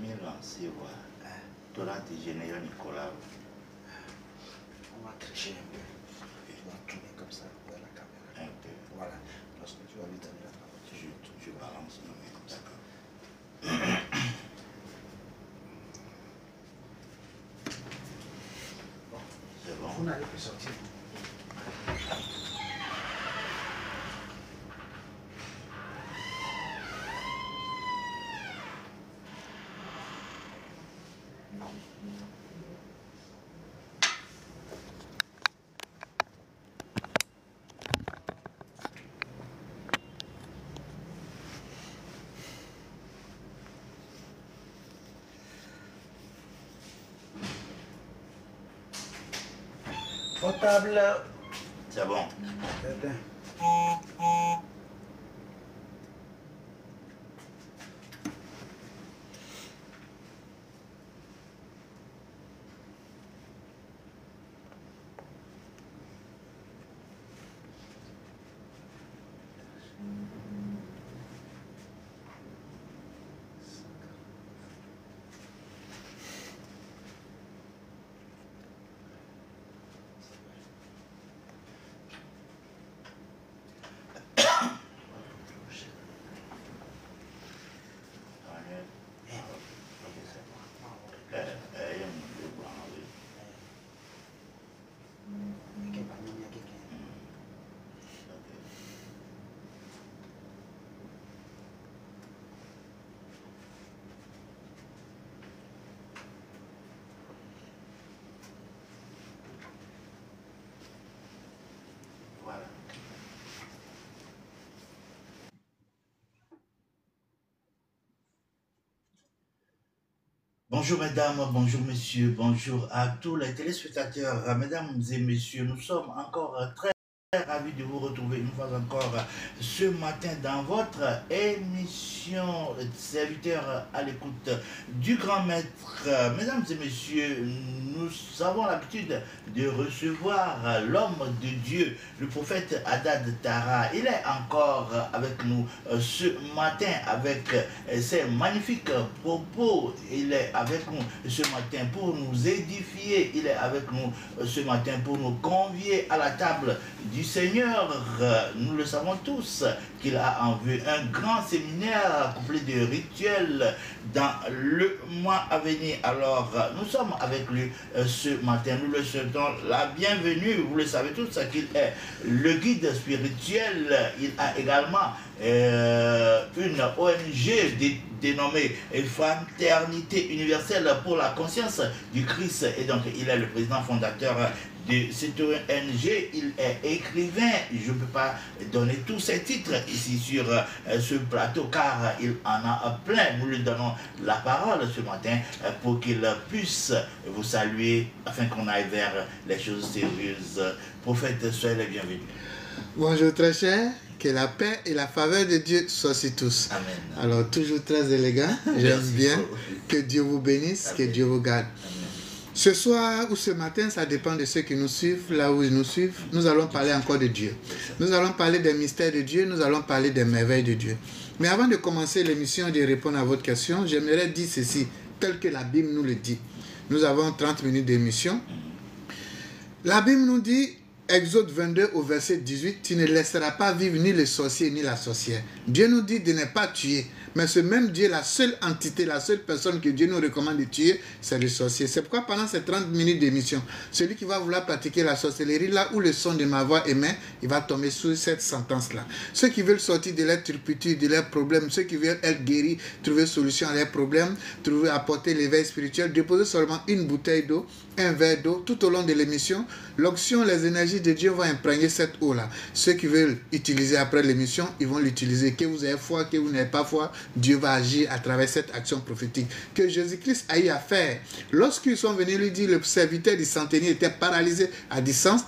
mieux lancé, voilà. Tu auras tes généraux Nicolas. On va tricher un peu. On va tourner comme ça vers la caméra. Un peu. Voilà. Lorsque tu vas lui donner la parole, Je balance le mec comme ça. Bon. C'est bon. Vous n'allez plus sortir. Portable. C'est bon. C'est bien. Bonjour mesdames, bonjour messieurs, bonjour à tous les téléspectateurs. Mesdames et messieurs, nous sommes encore très ravis de vous retrouver une fois encore ce matin dans votre émission Serviteur à l'écoute du grand maître. Mesdames et messieurs, nous avons l'habitude de recevoir l'homme de Dieu, le prophète Haddad Tara. Il est encore avec nous ce matin avec ses magnifiques propos. Il est avec nous ce matin pour nous édifier. Il est avec nous ce matin pour nous convier à la table du Seigneur. Nous le savons tous qu'il a en vue un grand séminaire complet de rituels dans le mois à venir. Alors, nous sommes avec lui ce matin. Nous le souhaitons la bienvenue. Vous le savez tous qu'il est le guide spirituel. Il a également une ONG dénommée Fraternité universelle pour la conscience du Christ. Et donc, il est le président fondateur de cette ONG. Il est écrivain. Je ne peux pas donner tous ses titres ici sur ce plateau car il en a plein. Nous lui donnons la parole ce matin pour qu'il puisse vous saluer afin qu'on aille vers les choses sérieuses. Prophète, soyez les bienvenus. Bonjour très cher. Que la paix et la faveur de Dieu soient sur tous. Amen. Alors, toujours très élégant. J'aime bien. Que Dieu vous bénisse, Amen. que Dieu vous garde. Amen. Ce soir ou ce matin, ça dépend de ceux qui nous suivent, là où ils nous suivent. Nous allons parler encore de Dieu. Nous allons parler des mystères de Dieu. Nous allons parler des merveilles de Dieu. Mais avant de commencer l'émission et de répondre à votre question, j'aimerais dire ceci, tel que la Bible nous le dit. Nous avons 30 minutes d'émission. La Bible nous dit, Exode 22 au verset 18, tu ne laisseras pas vivre ni le sorcier ni la sorcière. Dieu nous dit de ne pas tuer. Mais ce même Dieu, la seule entité, la seule personne que Dieu nous recommande de tuer, c'est le sorcier. C'est pourquoi pendant ces 30 minutes d'émission, celui qui va vouloir pratiquer la sorcellerie, là où le son de ma voix émet, il va tomber sous cette sentence-là. Ceux qui veulent sortir de leur turpitude, de leurs problèmes, ceux qui veulent être guéris, trouver solution à leurs problèmes, trouver, apporter l'éveil spirituel, déposer seulement une bouteille d'eau, un verre d'eau tout au long de l'émission. L'onction, les énergies de Dieu vont imprégner cette eau-là. Ceux qui veulent utiliser après l'émission, ils vont l'utiliser. Que vous ayez foi, que vous n'ayez pas foi, Dieu va agir à travers cette action prophétique que Jésus-Christ a eu à faire. Lorsqu'ils sont venus lui dire, le serviteur du centenier était paralysé à distance,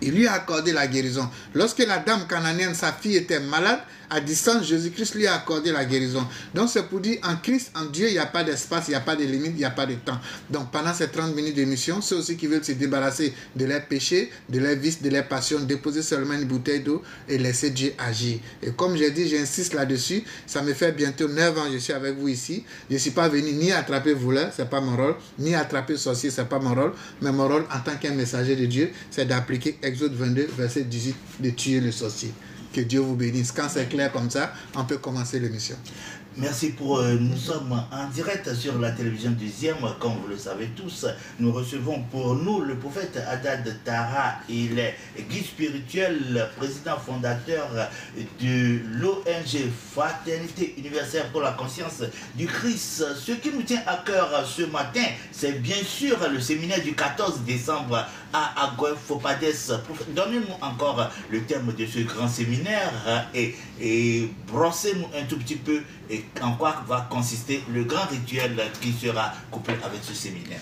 Il lui a accordé la guérison. Lorsque la dame cananéenne, sa fille, était malade, à distance, Jésus-Christ lui a accordé la guérison. Donc c'est pour dire, en Christ, en Dieu, il n'y a pas d'espace, il n'y a pas de limite, il n'y a pas de temps. Donc pendant ces 30 minutes d'émission, ceux aussi qui veulent se débarrasser de leurs péchés, de leurs vices, de leurs passions, déposer seulement une bouteille d'eau et laisser Dieu agir. Et comme j'ai dit, j'insiste là-dessus, ça me fait bientôt 9 ans que je suis avec vous ici. Je ne suis pas venu ni attraper voleur, ce n'est pas mon rôle, ni attraper sorcier, ce n'est pas mon rôle, mais mon rôle en tant qu'un messager de Dieu, c'est d'appliquer Exode 22, verset 18, de tuer le sorcier. Que Dieu vous bénisse. Quand c'est clair comme ça, on peut commencer l'émission. Merci pour... nous sommes en direct sur la télévision deuxième, comme vous le savez tous. Nous recevons pour nous le prophète Haddad Tara. Il est guide spirituel, président fondateur de l'ONG Fraternité Universelle pour la Conscience du Christ. Ce qui nous tient à cœur ce matin, c'est bien sûr le séminaire du 14 décembre à Aguefopades. Donnez-nous encore le terme de ce grand séminaire et brossez-nous un tout petit peu et en quoi va consister le grand rituel qui sera couplé avec ce séminaire.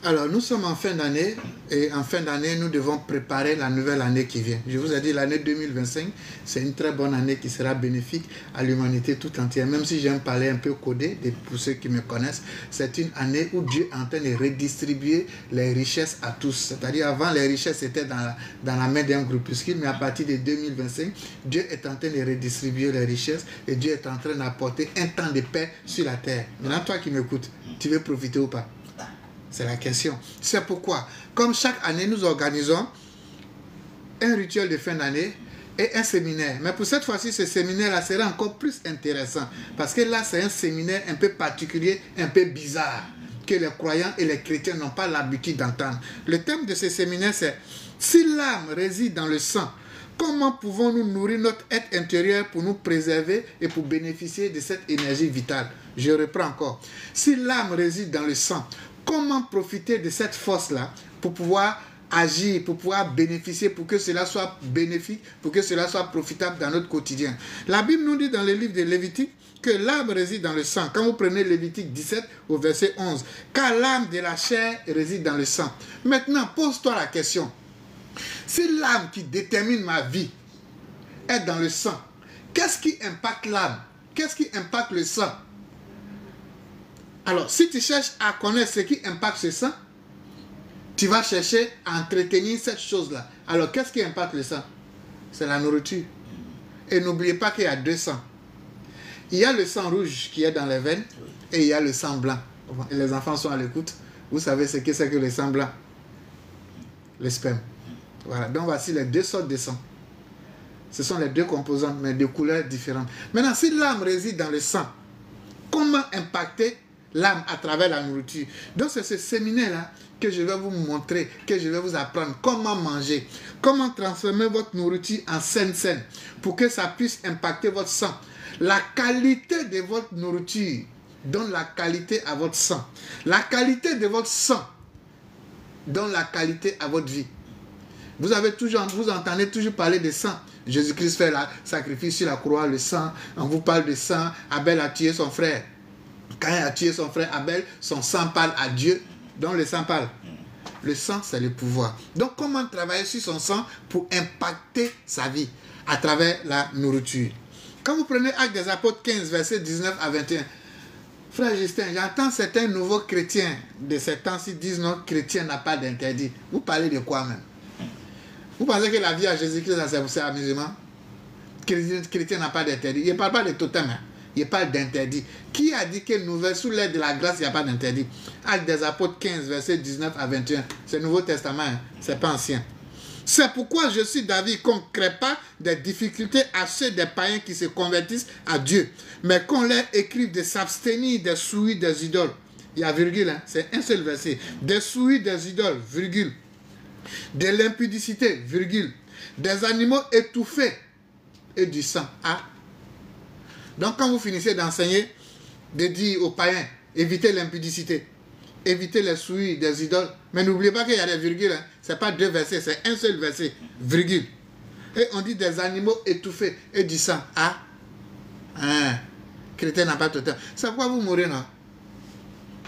Alors, nous sommes en fin d'année et en fin d'année, nous devons préparer la nouvelle année qui vient. Je vous ai dit, l'année 2025, c'est une très bonne année qui sera bénéfique à l'humanité tout entière. Même si j'aime parler un peu codé, pour ceux qui me connaissent, c'est une année où Dieu est en train de redistribuer les richesses à tous. C'est-à-dire, avant, les richesses étaient dans la main d'un groupuscule, mais à partir de 2025, Dieu est en train de redistribuer les richesses et Dieu est en train d'apporter un temps de paix sur la terre. Maintenant, toi qui m'écoutes, tu veux profiter ou pas? C'est la question. C'est pourquoi, comme chaque année, nous organisons un rituel de fin d'année et un séminaire. Mais pour cette fois-ci, ce séminaire-là sera encore plus intéressant. Parce que là, c'est un séminaire un peu particulier, un peu bizarre, que les croyants et les chrétiens n'ont pas l'habitude d'entendre. Le thème de ce séminaire, c'est « Si l'âme réside dans le sang, comment pouvons-nous nourrir notre être intérieur pour nous préserver et pour bénéficier de cette énergie vitale ?» Je reprends encore. « Si l'âme réside dans le sang, comment profiter de cette force-là pour pouvoir agir, pour pouvoir bénéficier, pour que cela soit bénéfique, pour que cela soit profitable dans notre quotidien. La Bible nous dit dans le livre de Lévitique que l'âme réside dans le sang. Quand vous prenez Lévitique 17 au verset 11, car l'âme de la chair réside dans le sang. Maintenant, pose-toi la question. Si l'âme qui détermine ma vie est dans le sang, qu'est-ce qui impacte l'âme? Qu'est-ce qui impacte le sang? Alors, si tu cherches à connaître ce qui impacte ce sang, tu vas chercher à entretenir cette chose-là. Alors, qu'est-ce qui impacte le sang? C'est la nourriture. Et n'oubliez pas qu'il y a deux sangs. Il y a le sang rouge qui est dans les veines et il y a le sang blanc. Et les enfants sont à l'écoute. Vous savez ce que c'est que le sang blanc? Le sperme. Voilà. Donc, voici les deux sortes de sang. Ce sont les deux composantes, mais de couleurs différentes. Maintenant, si l'âme réside dans le sang, comment impacter l'âme à travers la nourriture? Donc c'est ce séminaire-là que je vais vous montrer, que je vais vous apprendre comment manger, comment transformer votre nourriture en saine pour que ça puisse impacter votre sang. La qualité de votre nourriture donne la qualité à votre sang. La qualité de votre sang donne la qualité à votre vie. Vous entendez toujours parler de sang. Jésus-Christ fait le sacrifice sur la croix, le sang. On vous parle de sang. Abel a tué son frère. Quand il a tué son frère Abel, son sang parle à Dieu. Donc le sang parle. Le sang, c'est le pouvoir. Donc comment travailler sur son sang pour impacter sa vie à travers la nourriture? Quand vous prenez Actes des Apôtres 15, versets 19 à 21, frère Justin, j'entends certains nouveaux chrétiens de ces temps-ci disent non, chrétien n'a pas d'interdit. Vous parlez de quoi même? Vous pensez que la vie à Jésus-Christ, c'est amusement? Chrétien n'a pas d'interdit. Il ne parle pas de totem. Il parle d'interdit. Qui a dit que nouvelle, sous l'aide de la grâce, il n'y a pas d'interdit? Actes des Apôtres 15, versets 19 à 21. C'est le Nouveau Testament, hein? Ce n'est pas ancien. C'est pourquoi je suis d'avis qu'on ne crée pas des difficultés à ceux des païens qui se convertissent à Dieu, mais qu'on leur écrive de s'abstenir des souilles des idoles. Il y a virgule, hein? C'est un seul verset. Des souilles des idoles, virgule. De l'impudicité, virgule. Des animaux étouffés et du sang. Ah. Donc quand vous finissez d'enseigner, de dire aux païens, évitez l'impudicité, évitez les souilles des idoles, mais n'oubliez pas qu'il y a des virgules, hein. Ce n'est pas deux versets, c'est un seul verset, virgule. Et on dit des animaux étouffés et du sang. Ah, hein. Chrétien n'a pas tout le temps. C'est pourquoi vous mourrez, non?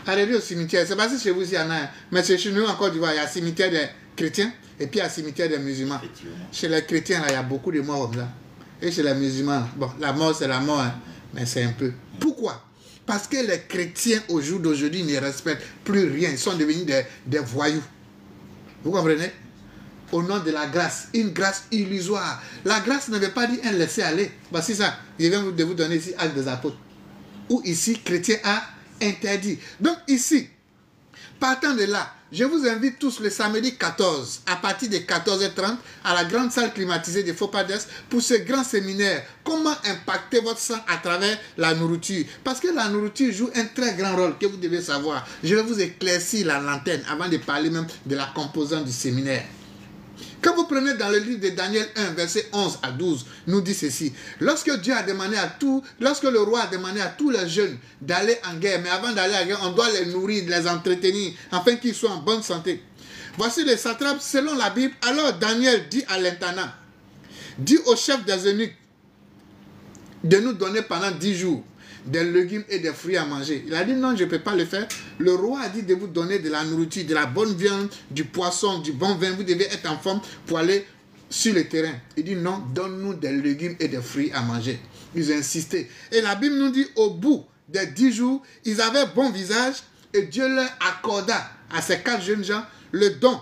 Allez au cimetière, c'est pas si chez vous il y en a, mais chez nous en Côte d'Ivoire, il y a un cimetière des chrétiens, et puis à cimetière des musulmans. Effectivement. Chez les chrétiens, là, il y a beaucoup de morts comme ça. Et chez les musulmans, bon, la mort, c'est la mort, hein, mais c'est un peu. Pourquoi? Parce que les chrétiens, au jour d'aujourd'hui, ne respectent plus rien. Ils sont devenus des voyous. Vous comprenez? Au nom de la grâce, une grâce illusoire. La grâce ne veut pas dire un laisser-aller. Voici ça. Je viens de vous donner ici Actes des Apôtres. Où ici, chrétien a interdit. Donc ici, partant de là, je vous invite tous le samedi 14, à partir de 14h30, à la grande salle climatisée de Fopades pour ce grand séminaire. Comment impacter votre sang à travers la nourriture? Parce que la nourriture joue un très grand rôle que vous devez savoir. Je vais vous éclaircir la lanterne avant de parler même de la composante du séminaire. Quand vous prenez dans le livre de Daniel 1, verset 11 à 12, nous dit ceci. Lorsque Dieu a demandé lorsque le roi a demandé à tous les jeunes d'aller en guerre, mais avant d'aller en guerre, on doit les nourrir, les entretenir, afin qu'ils soient en bonne santé. Voici les satrapes, selon la Bible. Alors Daniel dit à l'intendant, dit au chef des eunuques, de nous donner pendant 10 jours des légumes et des fruits à manger. Il a dit non, je ne peux pas le faire. Le roi a dit de vous donner de la nourriture, de la bonne viande, du poisson, du bon vin. Vous devez être en forme pour aller sur le terrain. Il dit non, donne-nous des légumes et des fruits à manger. Ils ont insisté. Et la Bible nous dit au bout des 10 jours, ils avaient bon visage et Dieu leur accorda à ces 4 jeunes gens le don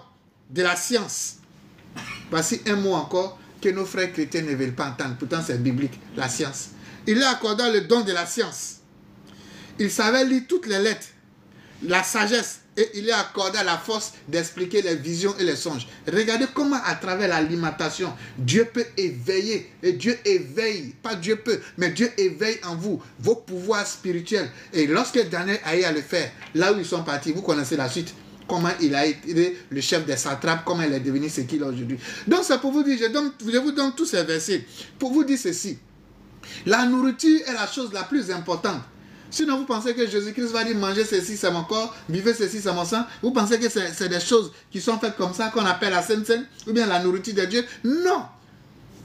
de la science. Voici un mot encore que nos frères chrétiens ne veulent pas entendre. Pourtant c'est biblique, la science. Il leur accorda le don de la science. Il savait lire toutes les lettres, la sagesse, et il leur accorda la force d'expliquer les visions et les songes. Regardez comment à travers l'alimentation, Dieu peut éveiller, et Dieu éveille, pas Dieu peut, mais Dieu éveille en vous vos pouvoirs spirituels. Et lorsque Daniel a eu à le faire, là où ils sont partis, vous connaissez la suite. Comment il a été le chef des satrapes, comment il est devenu ce qu'il est aujourd'hui. Donc c'est pour vous dire, je vous donne tous ces versets, pour vous dire ceci. La nourriture est la chose la plus importante. Sinon, vous pensez que Jésus-Christ va dire manger ceci, c'est mon corps, vivez ceci, c'est mon sang. Vous pensez que c'est des choses qui sont faites comme ça, qu'on appelle la Sainte Seine, ou bien la nourriture de Dieu? Non.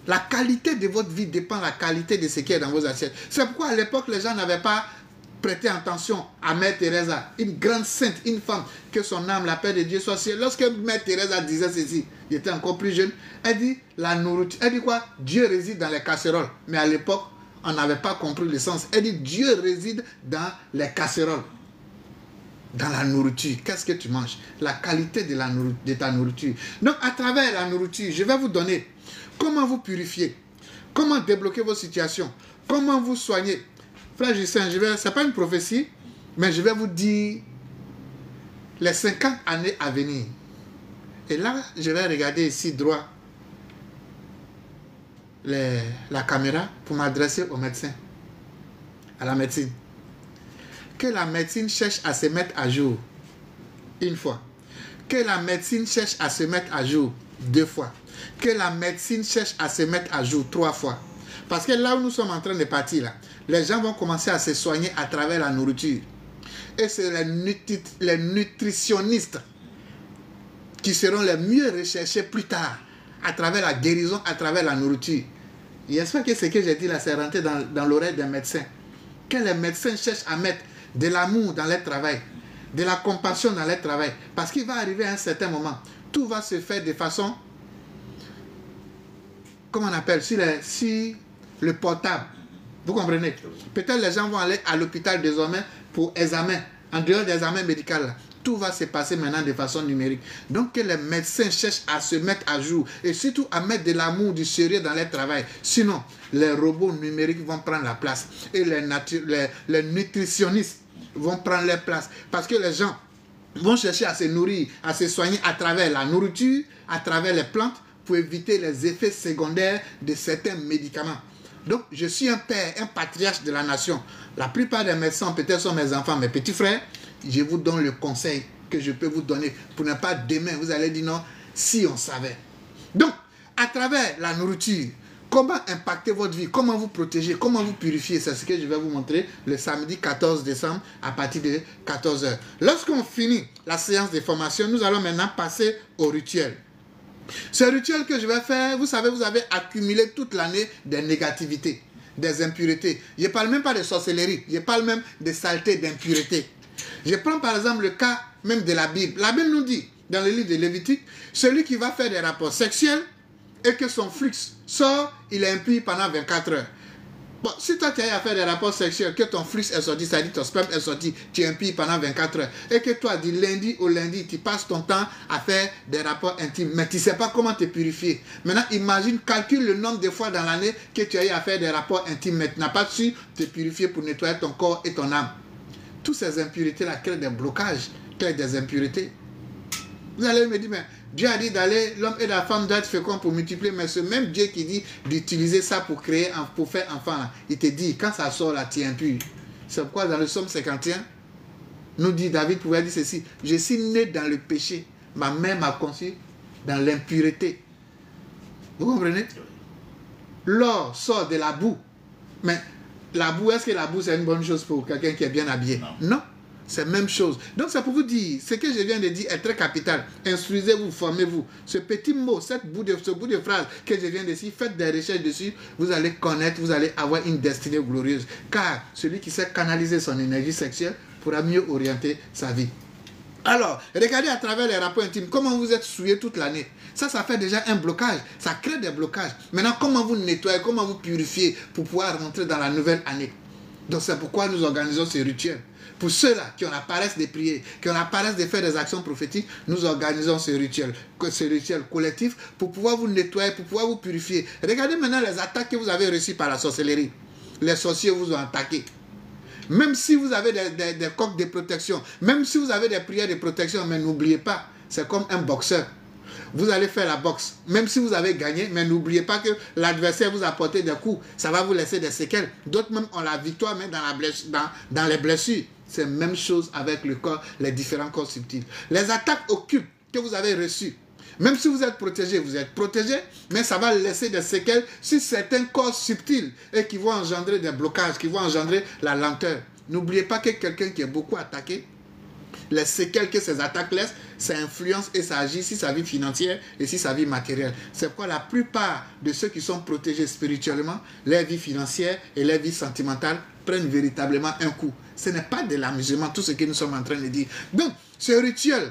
La qualité de votre vie dépend de la qualité de ce qui est dans vos assiettes. C'est pourquoi à l'époque, les gens n'avaient pas prêté attention à Mère Teresa, une grande sainte, une femme, que son âme, la paix de Dieu soit sur elle. Lorsque Mère Teresa disait ceci, il était encore plus jeune, elle dit la nourriture. Elle dit quoi? Dieu réside dans les casseroles. Mais à l'époque, on n'avait pas compris le sens. Elle dit Dieu réside dans les casseroles. Dans la nourriture. Qu'est-ce que tu manges? La qualité de ta nourriture. Donc, à travers la nourriture, je vais vous donner comment vous purifier, comment débloquer vos situations, comment vous soigner. Frère Justin, ce n'est pas une prophétie, mais je vais vous dire les 50 années à venir. Et là, je vais regarder ici droit la caméra pour m'adresser au médecin, à la médecine. Que la médecine cherche à se mettre à jour une fois. Que la médecine cherche à se mettre à jour 2 fois. Que la médecine cherche à se mettre à jour 3 fois. Parce que là où nous sommes en train de partir, là, les gens vont commencer à se soigner à travers la nourriture. Et c'est les nutritionnistes qui seront les mieux recherchés plus tard à travers la guérison, à travers la nourriture. J'espère que ce que j'ai dit là, c'est rentré dans l'oreille des médecins. Que les médecins cherchent à mettre de l'amour dans leur travail, de la compassion dans leur travail. Parce qu'il va arriver à un certain moment, tout va se faire de façon, comment on appelle, sur le portable. Vous comprenez? Peut-être les gens vont aller à l'hôpital désormais pour examen, en dehors des examens médicaux. Tout va se passer maintenant de façon numérique. Donc que les médecins cherchent à se mettre à jour et surtout à mettre de l'amour, du sérieux dans leur travail. Sinon, les robots numériques vont prendre la place et les nutritionnistes vont prendre leur place. Parce que les gens vont chercher à se nourrir, à se soigner à travers la nourriture, à travers les plantes pour éviter les effets secondaires de certains médicaments. Donc, je suis un père, un patriarche de la nation. La plupart des médecins, peut-être, sont mes enfants, mes petits frères. Je vous donne le conseil que je peux vous donner pour ne pas demain, vous allez dire non, si on savait. Donc, à travers la nourriture, comment impacter votre vie, comment vous protéger, comment vous purifier, c'est ce que je vais vous montrer le samedi 14 décembre à partir de 14h. Lorsqu'on finit la séance de formation, nous allons maintenant passer au rituel. Ce rituel que je vais faire, vous savez, vous avez accumulé toute l'année des négativités, des impuretés. Je ne parle même pas de sorcellerie, je parle même de saleté, d'impureté. Je prends par exemple le cas même de la Bible. La Bible nous dit, dans le livre de Lévitique, celui qui va faire des rapports sexuels et que son flux sort, il est impur pendant 24 heures. Bon, si toi tu as à faire des rapports sexuels, que ton flux est sorti, c'est-à-dire ton sperme est sorti, tu es impur pendant 24 heures, et que toi, du lundi au lundi, tu passes ton temps à faire des rapports intimes, mais tu ne sais pas comment te purifier. Maintenant, imagine, calcule le nombre de fois dans l'année que tu as eu à faire des rapports intimes, mais tu n'as pas su te purifier pour nettoyer ton corps et ton âme. Toutes ces impuretés-là créent des blocages, créent des impuretés. Vous allez me dire, mais Dieu a dit d'aller, l'homme et la femme doivent être féconds pour multiplier, mais ce même Dieu qui dit d'utiliser ça pour créer, pour faire enfant, là, il te dit, quand ça sort là, tu es impur. C'est pourquoi dans le psaume 51, nous dit, David pouvait dire ceci, je suis né dans le péché, ma mère m'a conçu dans l'impureté. Vous comprenez? L'or sort de la boue, mais la boue, est-ce que la boue c'est une bonne chose pour quelqu'un qui est bien habillé? Non. C'est la même chose. Donc c'est pour vous dire, ce que je viens de dire est très capital. Instruisez-vous, formez-vous. Ce petit mot, ce bout de phrase que je viens de dire, faites des recherches dessus, vous allez connaître, vous allez avoir une destinée glorieuse. Car celui qui sait canaliser son énergie sexuelle pourra mieux orienter sa vie. Alors, regardez à travers les rapports intimes, comment vous êtes souillé toute l'année. Ça fait déjà un blocage. Ça crée des blocages. Maintenant, comment vous nettoyez, comment vous purifiez pour pouvoir rentrer dans la nouvelle année. Donc c'est pourquoi nous organisons ces rituels. Pour ceux-là qui ont la paresse de prier, qui ont la paresse de faire des actions prophétiques, nous organisons ces rituels collectifs pour pouvoir vous nettoyer, pour pouvoir vous purifier. Regardez maintenant les attaques que vous avez reçues par la sorcellerie. Les sorciers vous ont attaqué. Même si vous avez des coques de protection, même si vous avez des prières de protection, mais n'oubliez pas, c'est comme un boxeur. Vous allez faire la boxe, même si vous avez gagné, mais n'oubliez pas que l'adversaire vous a porté des coups, ça va vous laisser des séquelles. D'autres même ont la victoire, même dans les blessures. C'est la même chose avec le corps, les différents corps subtils. Les attaques occultes que vous avez reçues, même si vous êtes protégé, mais ça va laisser des séquelles sur certains corps subtils et qui vont engendrer des blocages, qui vont engendrer la lenteur. N'oubliez pas que quelqu'un qui est beaucoup attaqué, les séquelles que ces attaques laissent, ça influence et ça agit sur sa vie financière et sur sa vie matérielle. C'est pourquoi la plupart de ceux qui sont protégés spirituellement, leur vie financière et leur vie sentimentale prennent véritablement un coup. Ce n'est pas de l'amusement, tout ce que nous sommes en train de dire. Donc, ce rituel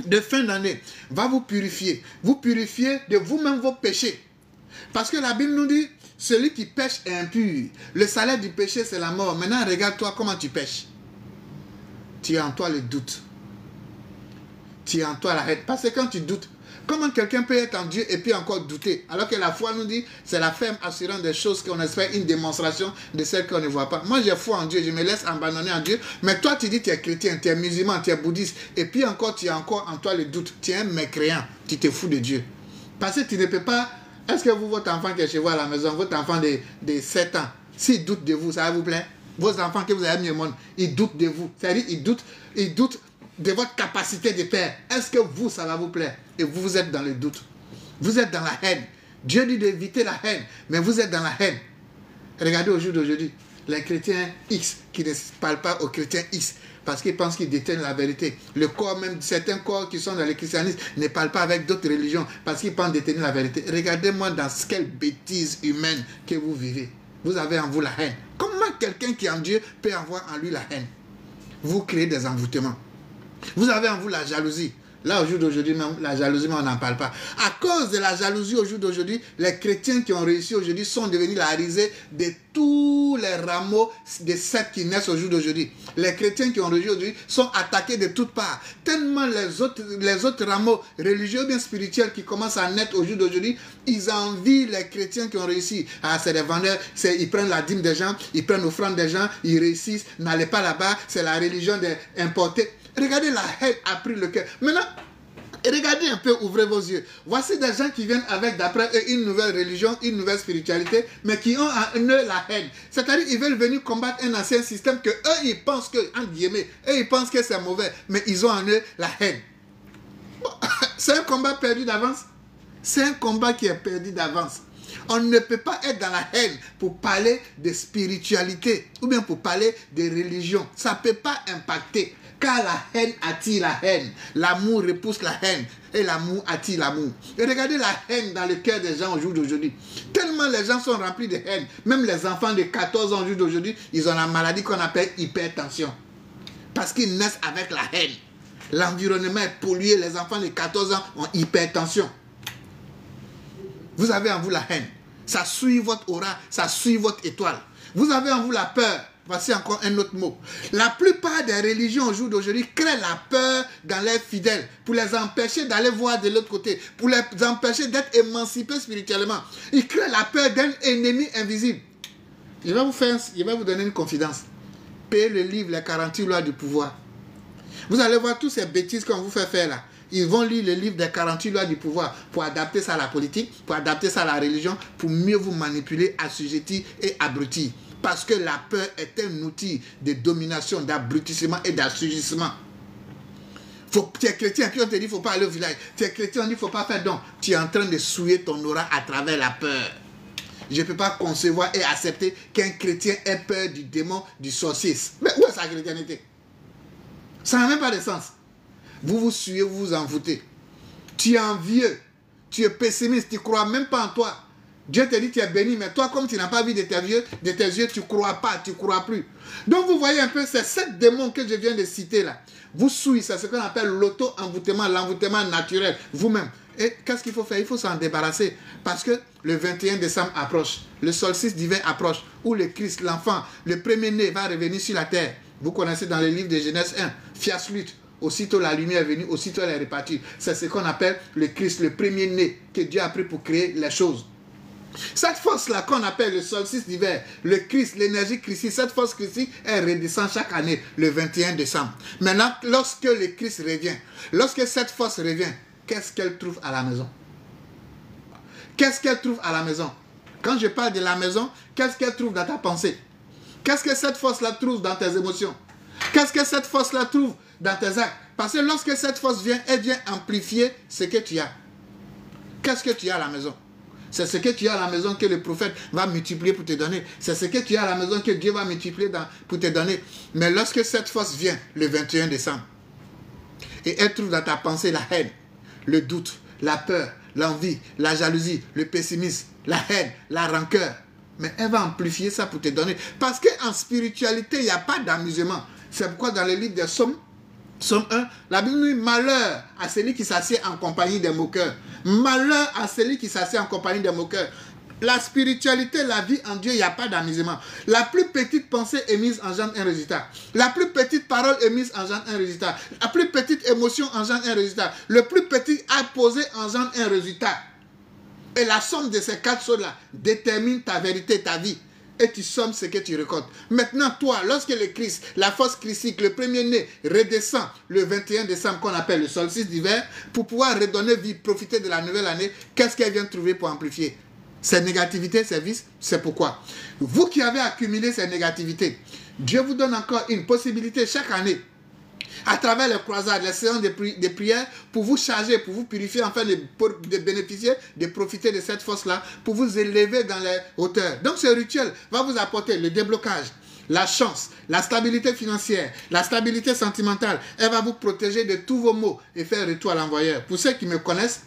de fin d'année va vous purifier de vous-même vos péchés. Parce que la Bible nous dit, celui qui pêche est impur. Le salaire du péché, c'est la mort. Maintenant, regarde-toi comment tu pêches. Tu as en toi le doute. Tu as en toi la haine. Parce que quand tu doutes, comment quelqu'un peut être en Dieu et puis encore douter? Alors que la foi nous dit, c'est la ferme assurance des choses qu'on espère, une démonstration de celles qu'on ne voit pas. Moi, j'ai foi en Dieu, je me laisse abandonner en Dieu. Mais toi, tu dis tu es chrétien, tu es musulman, tu es bouddhiste. Et puis encore, tu as encore en toi le doute. Tu es un mécréant, tu te fous de Dieu. Parce que tu ne peux pas... Est-ce que vous, votre enfant qui est chez vous à la maison, votre enfant de 7 ans, s'il doute de vous, ça va vous plaire? Vos enfants que vous avez mis au monde, ils doutent de vous. C'est-à-dire, ils doutent de votre capacité de père. Est-ce que vous, ça va vous plaire? Et vous êtes dans le doute. Vous êtes dans la haine. Dieu dit d'éviter la haine, mais vous êtes dans la haine. Regardez au jour d'aujourd'hui, les chrétiens X qui ne parlent pas aux chrétiens X parce qu'ils pensent qu'ils détiennent la vérité. Le corps, même certains corps qui sont dans le christianisme, ne parlent pas avec d'autres religions parce qu'ils pensent détenir la vérité. Regardez-moi dans quelle bêtise humaine que vous vivez. Vous avez en vous la haine. Comment quelqu'un qui est en Dieu peut avoir en lui la haine? Vous créez des envoûtements. Vous avez en vous la jalousie. Là, au jour d'aujourd'hui, même la jalousie, mais on n'en parle pas. À cause de la jalousie au jour d'aujourd'hui, les chrétiens qui ont réussi aujourd'hui sont devenus la risée de tous les rameaux de sectes qui naissent au jour d'aujourd'hui. Les chrétiens qui ont réussi aujourd'hui sont attaqués de toutes parts. Tellement les autres rameaux religieux ou bien spirituels qui commencent à naître au jour d'aujourd'hui, ils envient les chrétiens qui ont réussi. Ah, c'est des vendeurs, ils prennent la dîme des gens, ils prennent l'offrande des gens, ils réussissent. N'allez pas là-bas, c'est la religion des importés. Regardez, la haine a pris le cœur. Maintenant, regardez un peu, ouvrez vos yeux. Voici des gens qui viennent avec, d'après eux, une nouvelle religion, une nouvelle spiritualité, mais qui ont en eux la haine. C'est-à-dire qu'ils veulent venir combattre un ancien système que eux, ils pensent que, entre guillemets, eux, ils pensent que c'est mauvais, mais ils ont en eux la haine. Bon, c'est un combat perdu d'avance. C'est un combat qui est perdu d'avance. On ne peut pas être dans la haine pour parler de spiritualité ou bien pour parler de religion. Ça ne peut pas impacter. Car la haine attire la haine. L'amour repousse la haine. Et l'amour attire l'amour. Et regardez la haine dans le cœur des gens au jour d'aujourd'hui. Tellement les gens sont remplis de haine. Même les enfants de 14 ans au jour d'aujourd'hui, ils ont la maladie qu'on appelle hypertension. Parce qu'ils naissent avec la haine. L'environnement est pollué, les enfants de 14 ans ont hypertension. Vous avez en vous la haine. Ça suit votre aura, ça suit votre étoile. Vous avez en vous la peur. Voici encore un autre mot. La plupart des religions au jour d'aujourd'hui créent la peur dans les fidèles pour les empêcher d'aller voir de l'autre côté, pour les empêcher d'être émancipés spirituellement. Ils créent la peur d'un ennemi invisible. Je vais vous donner une confidence. Payez le livre, les 48 lois du pouvoir. Vous allez voir toutes ces bêtises qu'on vous fait faire là. Ils vont lire le livre des 48 lois du pouvoir pour adapter ça à la politique, pour adapter ça à la religion, pour mieux vous manipuler, assujettir et abrutir. Parce que la peur est un outil de domination, d'abrutissement et d'assujettissement. Tu es chrétien, qui on te dit qu'il ne faut pas aller au village. Tu es chrétien, on dit qu'il ne faut pas faire don. Tu es en train de souiller ton aura à travers la peur. Je ne peux pas concevoir et accepter qu'un chrétien ait peur du démon, du sorcier. Mais où est sa chrétienté? Ça n'a même pas de sens. Vous vous souillez, vous vous envoûtez. Tu es envieux, tu es pessimiste, tu ne crois même pas en toi. Dieu te dit tu es béni, mais toi, comme tu n'as pas vu de tes yeux, tu ne crois pas, tu ne crois plus. Donc vous voyez un peu, c'est 7 démons que je viens de citer là. Vous souillez, c'est ce qu'on appelle l'auto-envoûtement, l'envoûtement naturel, vous-même. Et qu'est-ce qu'il faut faire? Il faut s'en débarrasser. Parce que le 21 décembre approche, le solstice d'hiver approche, où le Christ, l'enfant, le premier-né va revenir sur la terre. Vous connaissez dans le livre de Genèse 1, Fias lutte. Aussitôt la lumière est venue, aussitôt elle est repartie. C'est ce qu'on appelle le Christ, le premier-né que Dieu a pris pour créer les choses. Cette force-là qu'on appelle le solstice d'hiver, le Christ, l'énergie christique, cette force christique, elle redescend chaque année le 21 décembre. Maintenant, lorsque le Christ revient, lorsque cette force revient, qu'est-ce qu'elle trouve à la maison? Qu'est-ce qu'elle trouve à la maison? Quand je parle de la maison, qu'est-ce qu'elle trouve dans ta pensée? Qu'est-ce que cette force-là trouve dans tes émotions? Qu'est-ce que cette force-là trouve dans tes actes? Parce que lorsque cette force vient, elle vient amplifier ce que tu as. Qu'est-ce que tu as à la maison? C'est ce que tu as à la maison que le prophète va multiplier pour te donner. C'est ce que tu as à la maison que Dieu va multiplier pour te donner. Mais lorsque cette force vient le 21 décembre, et elle trouve dans ta pensée la haine, le doute, la peur, l'envie, la jalousie, le pessimisme, la haine, la rancœur, mais elle va amplifier ça pour te donner. Parce qu'en spiritualité, il n'y a pas d'amusement. C'est pourquoi dans le livre des Psaumes, Psaume 1, la Bible nous dit malheur à celui qui s'assied en compagnie des moqueurs. Malheur à celui qui s'assied en compagnie des moqueurs. La spiritualité, la vie en Dieu, il n'y a pas d'amusement. La plus petite pensée émise engendre un résultat. La plus petite parole émise engendre un résultat. La plus petite émotion engendre un résultat. Le plus petit acte posé engendre un résultat. Et la somme de ces 4 choses-là détermine ta vérité, ta vie. Et tu sommes ce que tu récoltes. Maintenant, toi, lorsque le Christ, la force christique, le premier-né, redescend le 21 décembre, qu'on appelle le solstice d'hiver, pour pouvoir redonner vie, profiter de la nouvelle année, qu'est-ce qu'elle vient trouver pour amplifier? Ces négativités, ces vices, c'est pourquoi. Vous qui avez accumulé ces négativités, Dieu vous donne encore une possibilité chaque année, à travers les croisades, les séances de prière, pour vous charger, pour vous purifier, enfin de bénéficier, de profiter de cette force-là, pour vous élever dans les hauteurs. Donc ce rituel va vous apporter le déblocage, la chance, la stabilité financière, la stabilité sentimentale. Elle va vous protéger de tous vos maux et faire retour à l'envoyeur. Pour ceux qui me connaissent,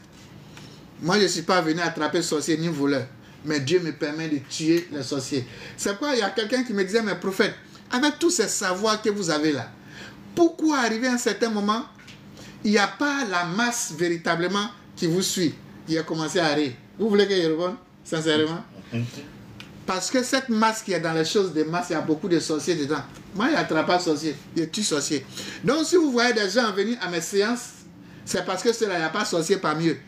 moi je ne suis pas venu attraper sorcier ni voleur, mais Dieu me permet de tuer les sorciers. C'est pourquoi il y a quelqu'un qui me disait, mais prophète, avec tous ces savoirs que vous avez là, pourquoi arriver à un certain moment, il n'y a pas la masse véritablement qui vous suit? Il a commencé à rire. Vous voulez que je réponde sincèrement? Parce que cette masse qui est dans les choses de masse, il y a beaucoup de sorciers dedans. Moi, je n'attrape pas sorcier, je tue sorcier. Donc, si vous voyez des gens venir à mes séances, c'est parce que cela, il n'y a pas sorcier parmi eux.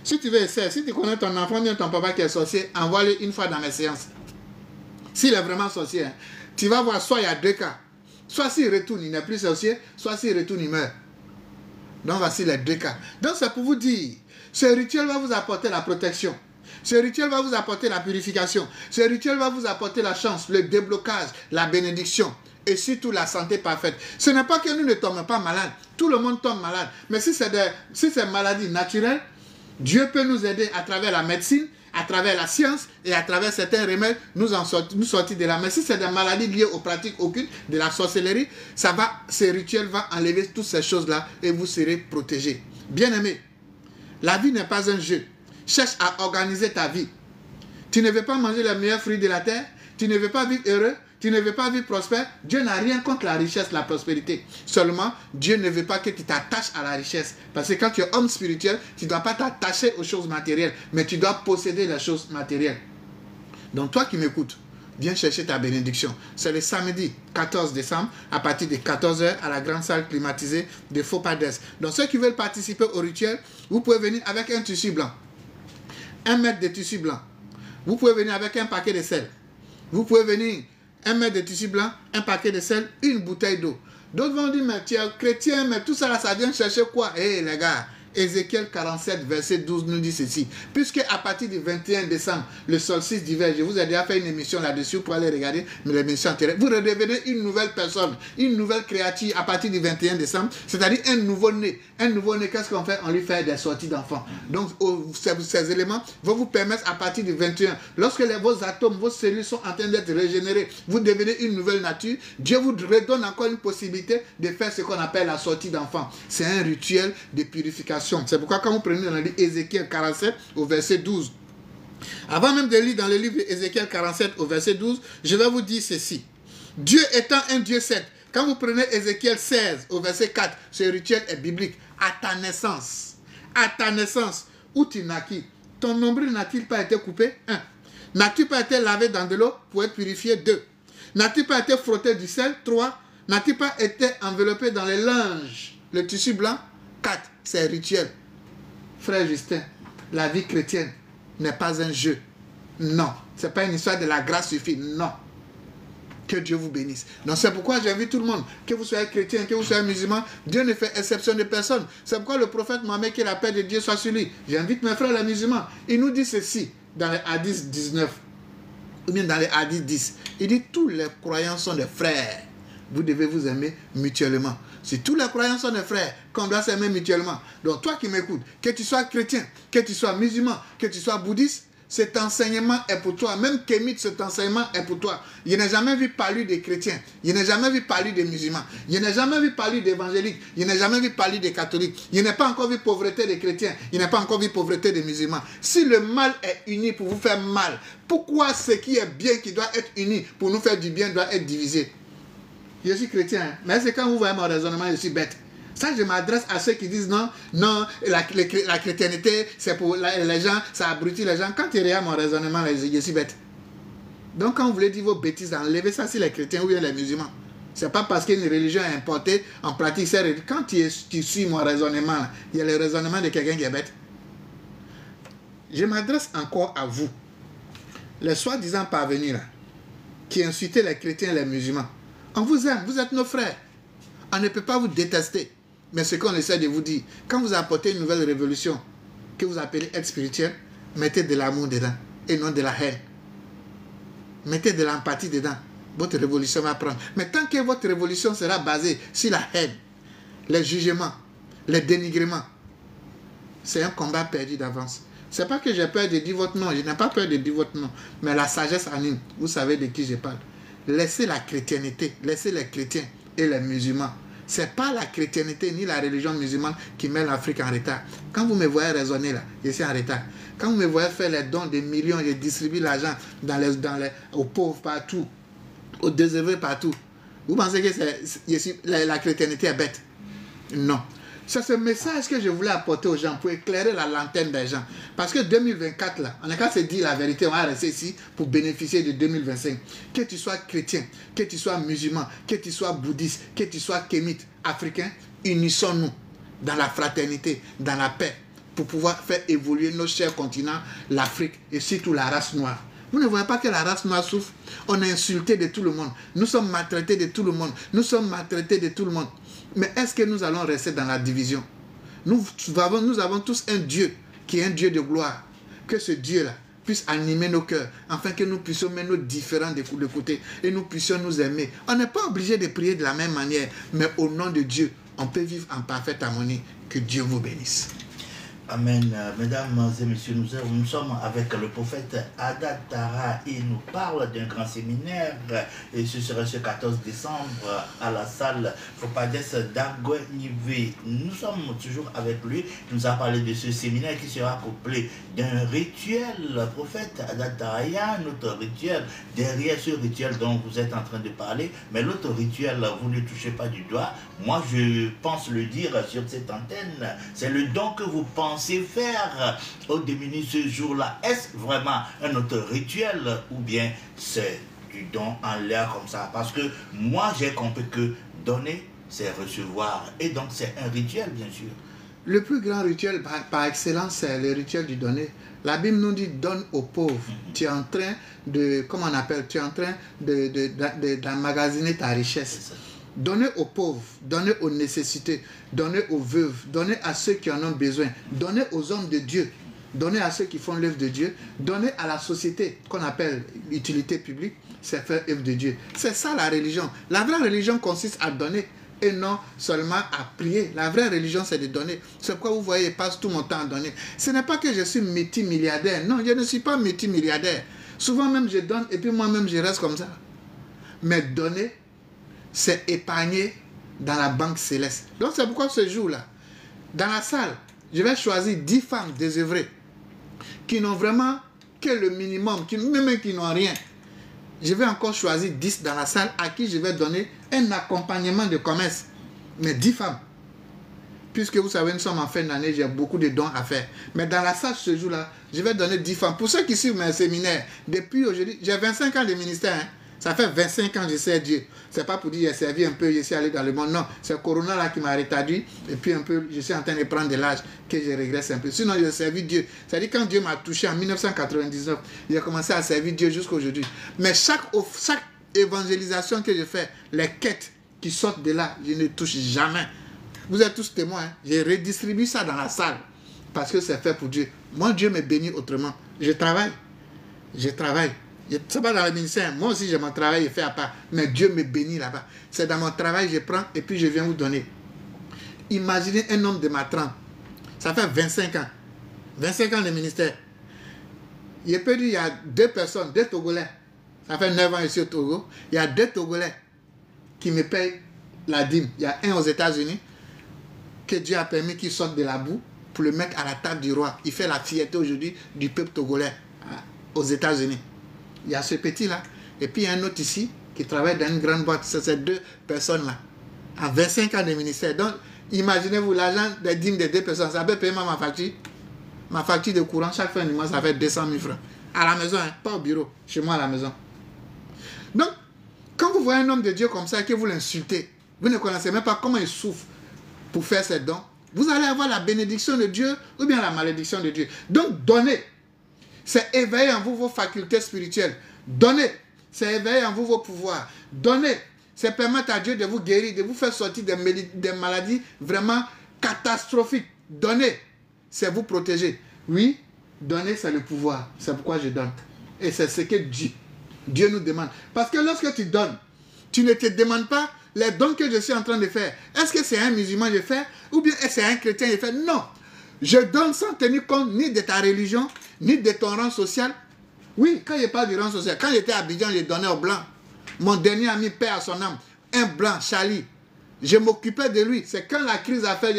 Si tu veux essayer, si tu connais ton enfant, bien ton papa qui est sorcier, envoie-le une fois dans mes séances. S'il est vraiment sorcier, hein, tu vas voir, soit il y a 2 cas. Soit s'il retourne, il n'est plus sorcier, soit s'il retourne, il meurt. Donc voici les 2 cas. Donc c'est pour vous dire, ce rituel va vous apporter la protection. Ce rituel va vous apporter la purification. Ce rituel va vous apporter la chance, le déblocage, la bénédiction et surtout la santé parfaite. Ce n'est pas que nous ne tombons pas malades. Tout le monde tombe malade. Mais si c'est maladie naturelle, Dieu peut nous aider à travers la médecine, à travers la science et à travers certains remèdes, nous sortir de là. Mais si c'est des maladies liées aux pratiques occultes, de la sorcellerie, ce rituel va enlever toutes ces choses-là et vous serez protégés. Bien-aimés, la vie n'est pas un jeu. Cherche à organiser ta vie. Tu ne veux pas manger les meilleurs fruits de la terre, tu ne veux pas vivre heureux, tu tu ne veux pas vivre prospère, Dieu n'a rien contre la richesse, la prospérité. Seulement, Dieu ne veut pas que tu t'attaches à la richesse. Parce que quand tu es homme spirituel, tu ne dois pas t'attacher aux choses matérielles, mais tu dois posséder les choses matérielles. Donc toi qui m'écoutes, viens chercher ta bénédiction. C'est le samedi 14 décembre, à partir de 14h, à la grande salle climatisée de Faux Pas d'Est. Donc ceux qui veulent participer au rituel, vous pouvez venir avec un tissu blanc. 1 mètre de tissu blanc. Vous pouvez venir avec un paquet de sel. Vous pouvez venir 1 mètre de tissu blanc, un paquet de sel, une bouteille d'eau. D'autres vont dire, mais tu es chrétien, mais tout ça là, ça vient chercher quoi? Eh les gars, Ézéchiel 47, verset 12 nous dit ceci. Puisque à partir du 21 décembre, le solstice d'hiver, je vous ai déjà fait une émission là-dessus pour aller regarder l'émission antérieure. Vous redevenez une nouvelle personne, une nouvelle créature à partir du 21 décembre, c'est-à-dire un nouveau-né. Un nouveau-né, qu'est-ce qu'on fait? On lui fait des sorties d'enfants. Donc, ces éléments vont vous permettre à partir du 21, lorsque vos atomes, vos cellules sont en train d'être régénérées, vous devenez une nouvelle nature, Dieu vous redonne encore une possibilité de faire ce qu'on appelle la sortie d'enfants. C'est un rituel de purification. C'est pourquoi quand vous prenez dans le livre Ézéchiel 47 au verset 12, avant même de lire dans le livre Ézéchiel 47 au verset 12, je vais vous dire ceci. Dieu étant un Dieu sept, quand vous prenez Ézéchiel 16 au verset 4, ce rituel est biblique. À ta naissance, où tu naquis, ton nombril n'a-t-il pas été coupé? 1. N'as-tu pas été lavé dans de l'eau pour être purifié? 2. N'as-tu pas été frotté du sel? 3. N'as-tu pas été enveloppé dans les linges, le tissu blanc? 4. C'est rituel. Frère Justin, la vie chrétienne n'est pas un jeu. Non. Ce n'est pas une histoire de la grâce suffit. Non. Que Dieu vous bénisse. Donc c'est pourquoi j'invite tout le monde, que vous soyez chrétien, que vous soyez musulman, Dieu ne fait exception de personne. C'est pourquoi le prophète Mohammed, que la paix de Dieu soit sur lui. J'invite mes frères les musulmans. Il nous dit ceci dans les hadiths 19, ou bien dans les hadiths 10. Il dit tous les croyants sont des frères. Vous devez vous aimer mutuellement. Si tous les croyants sont des frères, qu'on doit s'aimer mutuellement. Donc toi qui m'écoutes, que tu sois chrétien, que tu sois musulman, que tu sois bouddhiste, cet enseignement est pour toi. Même Kémite, cet enseignement est pour toi. Je n'ai jamais vu parler des chrétiens. Je n'ai jamais vu parler des musulmans. Je n'ai jamais vu parler d'évangéliques. Je n'ai jamais vu parler des catholiques. Je n'ai pas encore vu pauvreté des chrétiens. Je n'ai pas encore vu pauvreté des musulmans. Si le mal est uni pour vous faire mal, pourquoi ce qui est bien, qui doit être uni pour nous faire du bien, doit être divisé? Je suis chrétien, mais c'est quand vous voyez mon raisonnement, je suis bête. Ça, je m'adresse à ceux qui disent non, la chrétienté, c'est pour les gens, ça abrutit les gens. Quand tu regardes mon raisonnement, je suis bête. Donc, quand vous voulez dire vos bêtises, enlevez ça si les chrétiens ou bien les musulmans. Ce n'est pas parce qu'une religion est importée, on pratique ça. Quand tu suis mon raisonnement, il y a le raisonnement de quelqu'un qui est bête. Je m'adresse encore à vous, les soi-disant parvenus là, qui insultez les chrétiens et les musulmans. On vous aime, vous êtes nos frères. On ne peut pas vous détester. Mais ce qu'on essaie de vous dire, quand vous apportez une nouvelle révolution, que vous appelez être spirituelle, mettez de l'amour dedans et non de la haine. Mettez de l'empathie dedans. Votre révolution va prendre. Mais tant que votre révolution sera basée sur la haine, les jugements, les dénigrements, c'est un combat perdu d'avance. Ce n'est pas que j'ai peur de dire votre nom, je n'ai pas peur de dire votre nom, mais la sagesse anime. Vous savez de qui je parle. Laissez la chrétienté, laissez les chrétiens et les musulmans. Ce n'est pas la chrétienté ni la religion musulmane qui met l'Afrique en retard. Quand vous me voyez raisonner là, je suis en retard. Quand vous me voyez faire les dons de millions, je distribue l'argent aux pauvres partout, aux désœuvrés partout. Vous pensez que la chrétienté est bête? Non. C'est ce message que je voulais apporter aux gens pour éclairer la lanterne des gens. Parce que 2024, là, on n'a qu'à se dire la vérité, on va rester ici pour bénéficier de 2025. Que tu sois chrétien, que tu sois musulman, que tu sois bouddhiste, que tu sois kémite, africain, unissons-nous dans la fraternité, dans la paix, pour pouvoir faire évoluer nos chers continents, l'Afrique et surtout la race noire. Vous ne voyez pas que la race noire souffre? On est insulté de tout le monde. Nous sommes maltraités de tout le monde. Nous sommes maltraités de tout le monde. Mais est-ce que nous allons rester dans la division? Nous avons tous un Dieu qui est un Dieu de gloire. Que ce Dieu-là puisse animer nos cœurs, afin que nous puissions mettre nos différents de côté et nous puissions nous aimer. On n'est pas obligé de prier de la même manière, mais au nom de Dieu, on peut vivre en parfaite harmonie. Que Dieu vous bénisse. Amen. Mesdames et messieurs, nous sommes avec le prophète Haddad Tara. Il nous parle d'un grand séminaire et ce sera ce 14 décembre à la salle Fopades d'Aguenivé. Nous sommes toujours avec lui. Il nous a parlé de ce séminaire qui sera couplé d'un rituel. Le prophète Haddad Tara, il y a un autre rituel derrière ce rituel dont vous êtes en train de parler, mais l'autre rituel, vous ne touchez pas du doigt. Moi, je pense le dire sur cette antenne, c'est le don que vous pensez faire aux démunis ce jour-là. Est-ce vraiment un autre rituel ou bien c'est du don en l'air comme ça? Parce que moi, j'ai compris que donner, c'est recevoir. Et donc, c'est un rituel, bien sûr. Le plus grand rituel par excellence, c'est le rituel du donner. La Bible nous dit donne aux pauvres. Tu es en train de, comment on appelle, tu es en train d'emmagasiner ta richesse. Donnez aux pauvres, donnez aux nécessités, donnez aux veuves, donnez à ceux qui en ont besoin, donnez aux hommes de Dieu, donnez à ceux qui font l'œuvre de Dieu, donnez à la société qu'on appelle l'utilité publique, c'est faire œuvre de Dieu. C'est ça la religion. La vraie religion consiste à donner et non seulement à prier. La vraie religion, c'est de donner. C'est pourquoi vous voyez, je passe tout mon temps à donner. Ce n'est pas que je suis multimilliardaire. Non, je ne suis pas multimilliardaire. Souvent même, je donne et puis moi-même, je reste comme ça. Mais donner, c'est épargner dans la banque céleste. Donc c'est pourquoi ce jour-là, dans la salle, je vais choisir 10 femmes désœuvrées qui n'ont vraiment que le minimum, même qui n'ont rien. Je vais encore choisir 10 dans la salle à qui je vais donner un accompagnement de commerce. Mais 10 femmes. Puisque vous savez, nous sommes en fin d'année, j'ai beaucoup de dons à faire. Mais dans la salle ce jour-là, je vais donner 10 femmes. Pour ceux qui suivent mes séminaires, depuis aujourd'hui, j'ai 25 ans de ministère. Hein. Ça fait 25 ans que je sers Dieu. C'est pas pour dire que j'ai servi un peu, je suis allé dans le monde. Non, c'est Corona là qui m'a rétabli. Et puis un peu, je suis en train de prendre de l'âge que je régresse un peu. Sinon, j'ai servi Dieu. C'est-à-dire quand Dieu m'a touché en 1999, j'ai commencé à servir Dieu jusqu'à aujourd'hui. Mais chaque évangélisation que je fais, les quêtes qui sortent de là, je ne touche jamais. Vous êtes tous témoins. Hein? Je redistribue ça dans la salle. Parce que c'est fait pour Dieu. Moi, Dieu me bénit autrement. Je travaille. Je travaille. C'est pas dans le ministère. Moi aussi, j'ai mon travail, je fais à part. Mais Dieu me bénit là-bas. C'est dans mon travail, je prends et puis je viens vous donner. Imaginez un homme de ma trempe. Ça fait 25 ans. 25 ans de ministère. Il peut dire, il y a 2 personnes, 2 Togolais. Ça fait 9 ans ici au Togo. Il y a 2 Togolais qui me payent la dîme. Il y a un aux États-Unis que Dieu a permis qu'il sorte de la boue pour le mettre à la table du roi. Il fait la fierté aujourd'hui du peuple togolais aux États-Unis. Il y a ce petit-là. Et puis il y a un autre ici qui travaille dans une grande boîte. C'est ces 2 personnes-là. En 25 ans de ministère. Donc, imaginez-vous l'argent des dîmes des 2 personnes. Ça peut payer ma facture. Ma facture de courant, chaque fin du mois, ça fait 200 000 francs. À la maison, hein, pas au bureau. Chez moi, à la maison. Donc, quand vous voyez un homme de Dieu comme ça et que vous l'insultez, vous ne connaissez même pas comment il souffre pour faire ses dons, vous allez avoir la bénédiction de Dieu ou bien la malédiction de Dieu. Donc, donnez. C'est éveiller en vous vos facultés spirituelles. Donnez. C'est éveiller en vous vos pouvoirs. Donnez. C'est permettre à Dieu de vous guérir, de vous faire sortir des maladies vraiment catastrophiques. Donnez. C'est vous protéger. Oui, donner, c'est le pouvoir. C'est pourquoi je donne. Et c'est ce que Dieu nous demande. Parce que lorsque tu donnes, tu ne te demandes pas les dons que je suis en train de faire. Est-ce que c'est un musulman que je fais ou bien est-ce que c'est un chrétien que je fais? Non. Je donne sans tenir compte ni de ta religion, ni de ton rang social. Oui, quand je parle du rang social, quand j'étais à Abidjan, je donnais aux Blancs. Mon dernier ami, paix à son âme, un Blanc, Charlie. Je m'occupais de lui. C'est quand la crise a fait,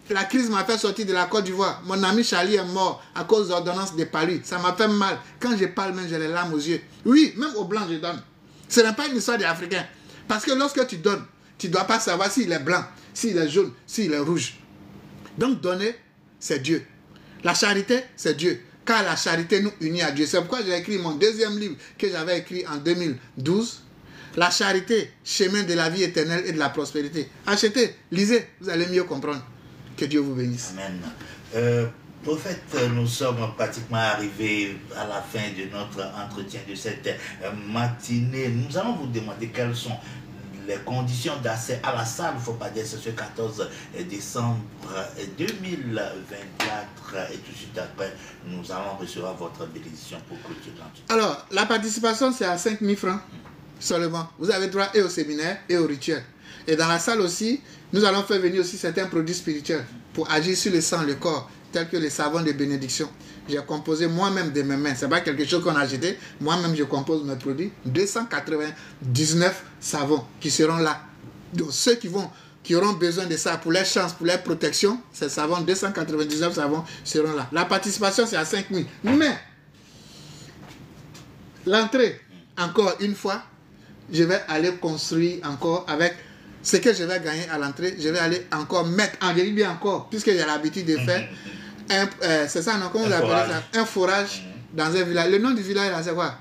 la crise m'a fait sortir de la Côte d'Ivoire. Mon ami Charlie est mort à cause de l'ordonnance de Paris. Ça m'a fait mal. Quand je parle, même j'ai les larmes aux yeux. Oui, même aux Blancs, je donne. Ce n'est pas une histoire des Africains. Parce que lorsque tu donnes, tu ne dois pas savoir s'il est blanc, s'il est jaune, s'il est rouge. Donc donner, c'est Dieu. La charité, c'est Dieu. Car la charité nous unit à Dieu. C'est pourquoi j'ai écrit mon 2e livre que j'avais écrit en 2012. La charité, chemin de la vie éternelle et de la prospérité. Achetez, lisez, vous allez mieux comprendre. Que Dieu vous bénisse. Amen. Prophète, nous sommes pratiquement arrivés à la fin de notre entretien de cette matinée. Nous allons vous demander quelles sont les conditions d'accès à la salle. Il ne faut pas dire ce 14 décembre 2024. Et tout de suite après, nous allons recevoir votre bénédiction pour clôturer. Alors, la participation, c'est à 5 000 francs seulement. Vous avez droit et au séminaire et au rituel. Et dans la salle aussi, nous allons faire venir aussi certains produits spirituels pour agir sur le sang, le corps, tels que les savons de bénédiction. J'ai composé moi-même de mes mains. Ce n'est pas quelque chose qu'on a acheté. Moi-même, je compose mes produits. 299 savons qui seront là. Donc, ceux qui auront besoin de ça pour leur chance, pour leur protection, ces savons, 299 savons seront là. La participation, c'est à 5 000. Mais, l'entrée, encore une fois, je vais aller construire encore avec ce que je vais gagner à l'entrée. Je vais aller encore mettre, en vérité bien encore, puisque j'ai l'habitude de faire, c'est ça, non? Comment vous appelez ça? Un forage dans un village. Le nom du village, là, c'est quoi?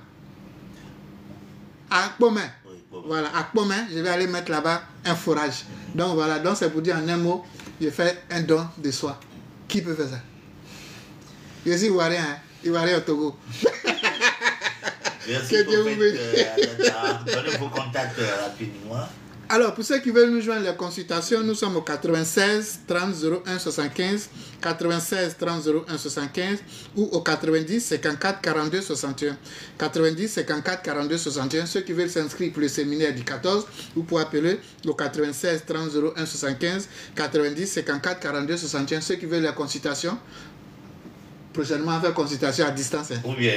Akpomé. Voilà, Akpomé, je vais aller mettre là-bas un forage. Donc voilà, donc c'est pour dire en un mot, je fais un don de soi. Qui peut faire ça? Je suis Ivoirien, hein? Ivoirien au Togo. Merci, donnez vos contacts rapidement. Alors, pour ceux qui veulent nous joindre les consultations, nous sommes au 96 30 01 75, 96 30 01 75 ou au 90 54 42 61. 90 54 42 61. Ceux qui veulent s'inscrire pour le séminaire du 14, vous pouvez appeler au 96 30 01 75, 90 54 42 61. Ceux qui veulent la consultation, prochainement faire consultation à distance. Hein. Ou bien.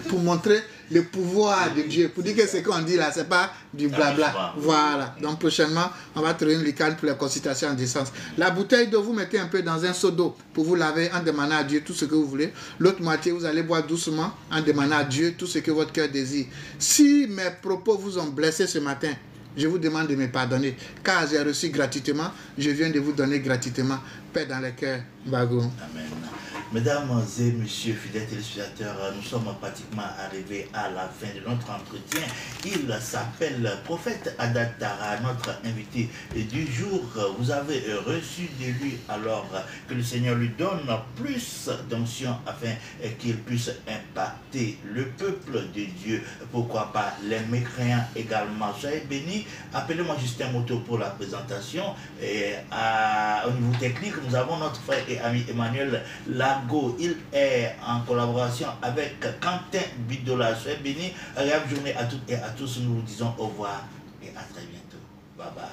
Pour montrer le pouvoir de Dieu. Pour dire que ce qu'on dit là, c'est pas du blabla. Voilà. Donc prochainement, on va trouver une licane pour les consultations à distance. La bouteille d'eau, vous mettez un peu dans un seau d'eau pour vous laver en demandant à Dieu tout ce que vous voulez. L'autre moitié, vous allez boire doucement en demandant à Dieu tout ce que votre cœur désire. Si mes propos vous ont blessé ce matin, je vous demande de me pardonner, car j'ai reçu gratuitement, je viens de vous donner gratuitement. Paix dans les cœurs. Bago. Amen. Mesdames et messieurs, fidèles téléspectateurs, nous sommes pratiquement arrivés à la fin de notre entretien. Il s'appelle Prophète Adatara, notre invité du jour. Vous avez reçu de lui, alors que le Seigneur lui donne plus d'onction afin qu'il puisse impacter le peuple de Dieu. Pourquoi pas les mécréants également. Soyez bénis. Appelez-moi Justin Moto pour la présentation. Et au niveau technique, nous avons notre frère et ami Emmanuel Lago. Il est en collaboration avec Quentin Bidola. Soyez bénis. Agréable journée à toutes et à tous. Nous vous disons au revoir et à très bientôt. Bye bye.